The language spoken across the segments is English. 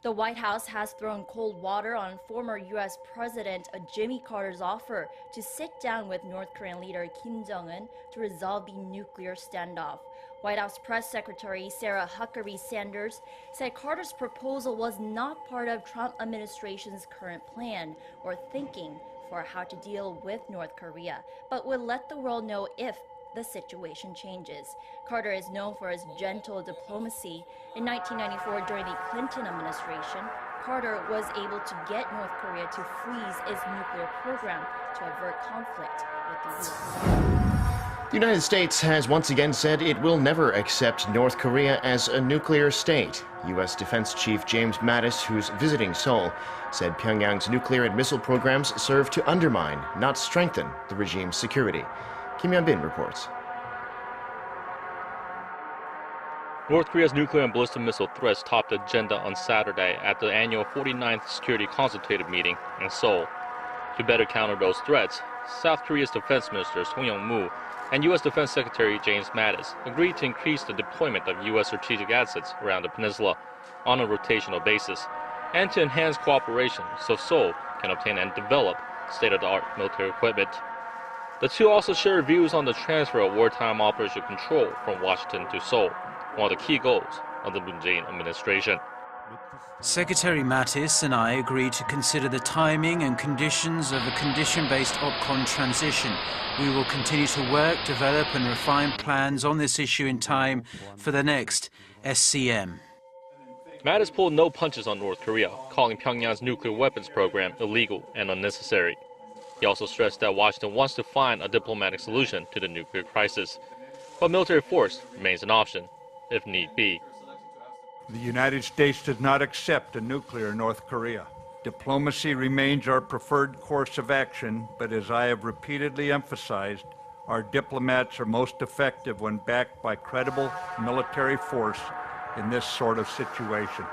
The White House has thrown cold water on former U.S. President Jimmy Carter's offer to sit down with North Korean leader Kim Jong-un to resolve the nuclear standoff. White House Press Secretary Sarah Huckabee Sanders said Carter's proposal was not part of Trump administration's current plan or thinking for how to deal with North Korea, but would let the world know if the situation changes. Carter is known for his gentle diplomacy. In 1994, during the Clinton administration, Carter was able to get North Korea to freeze its nuclear program to avert conflict with the U.S. The United States has once again said it will never accept North Korea as a nuclear state. U.S. Defense Chief James Mattis, who's visiting Seoul, said Pyongyang's nuclear and missile programs serve to undermine, not strengthen, the regime's security. Kim Hyun-bin reports. North Korea's nuclear and ballistic missile threats topped the agenda on Saturday at the annual 49th Security Consultative Meeting in Seoul. To better counter those threats, South Korea's Defense Minister Song Yong-moo and U.S. Defense Secretary James Mattis agreed to increase the deployment of U.S. strategic assets around the peninsula on a rotational basis, and to enhance cooperation so Seoul can obtain and develop state-of-the-art military equipment. The two also shared views on the transfer of wartime operational control from Washington to Seoul, one of the key goals of the Moon Jae-in administration. Secretary Mattis and I agreed to consider the timing and conditions of a condition-based OPCON transition. We will continue to work, develop and refine plans on this issue in time for the next SCM. Mattis pulled no punches on North Korea, calling Pyongyang's nuclear weapons program illegal and unnecessary. He also stressed that Washington wants to find a diplomatic solution to the nuclear crisis, but military force remains an option, if need be. The United States does not accept a nuclear North Korea. Diplomacy remains our preferred course of action, but as I have repeatedly emphasized, our diplomats are most effective when backed by credible military force in this sort of situation.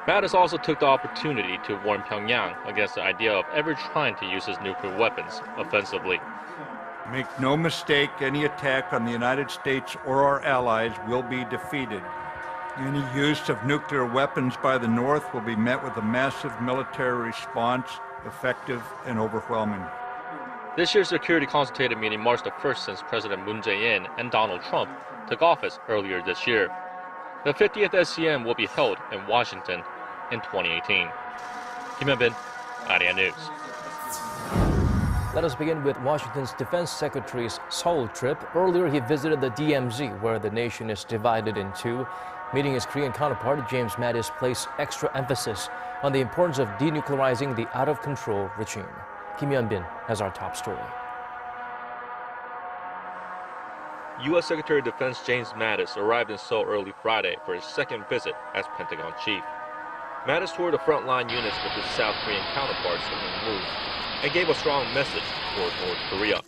Mattis also took the opportunity to warn Pyongyang against the idea of ever trying to use its nuclear weapons offensively. Make no mistake, any attack on the United States or our allies will be defeated. Any use of nuclear weapons by the North will be met with a massive military response, effective and overwhelming. This year's Security Consultative Meeting marks the first since President Moon Jae-in and Donald Trump took office earlier this year. The 50th SCM will be held in Washington in 2018. Kim Hyun-bin, Arirang News. Let us begin with Washington's Defense Secretary's Seoul trip. Earlier, he visited the DMZ, where the nation is divided in two. Meeting his Korean counterpart, James Mattis placed extra emphasis on the importance of denuclearizing the out-of-control regime. Kim Hyun-bin has our top story. U.S. Secretary of Defense James Mattis arrived in Seoul early Friday for his second visit as Pentagon chief. Mattis toured the frontline units with his South Korean counterparts Song Yong-moo and gave a strong message toward North Korea.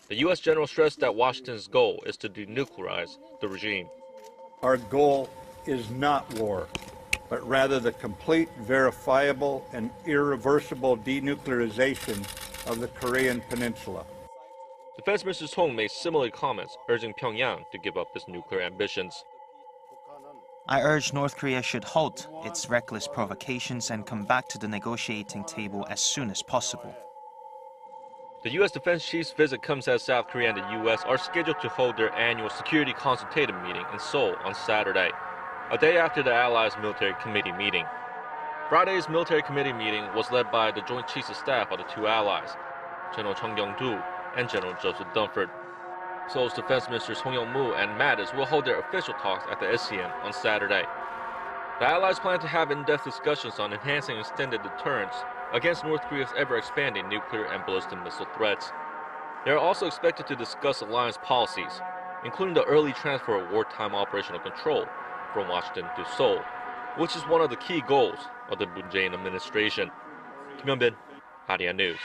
The U.S. general stressed that Washington's goal is to denuclearize the regime. Our goal is not war, but rather the complete, verifiable, and irreversible denuclearization of the Korean Peninsula. Defense Minister Song made similar comments, urging Pyongyang to give up its nuclear ambitions. I urge North Korea should halt its reckless provocations and come back to the negotiating table as soon as possible. The U.S. Defense Chief's visit comes as South Korea and the U.S. are scheduled to hold their annual Security Consultative Meeting in Seoul on Saturday, a day after the Allies' Military Committee meeting. Friday's Military Committee meeting was led by the Joint Chiefs of Staff of the two allies, General Chung Kyung-do and General Joseph Dunford. Seoul's Defense Minister Song Yong-moo and Mattis will hold their official talks at the SCM on Saturday. The allies plan to have in-depth discussions on enhancing extended deterrence against North Korea's ever-expanding nuclear and ballistic missile threats. They are also expected to discuss alliance policies, including the early transfer of wartime operational control from Washington to Seoul, which is one of the key goals of the Moon Jae-in administration. Kim Hyun-bin, Arirang News.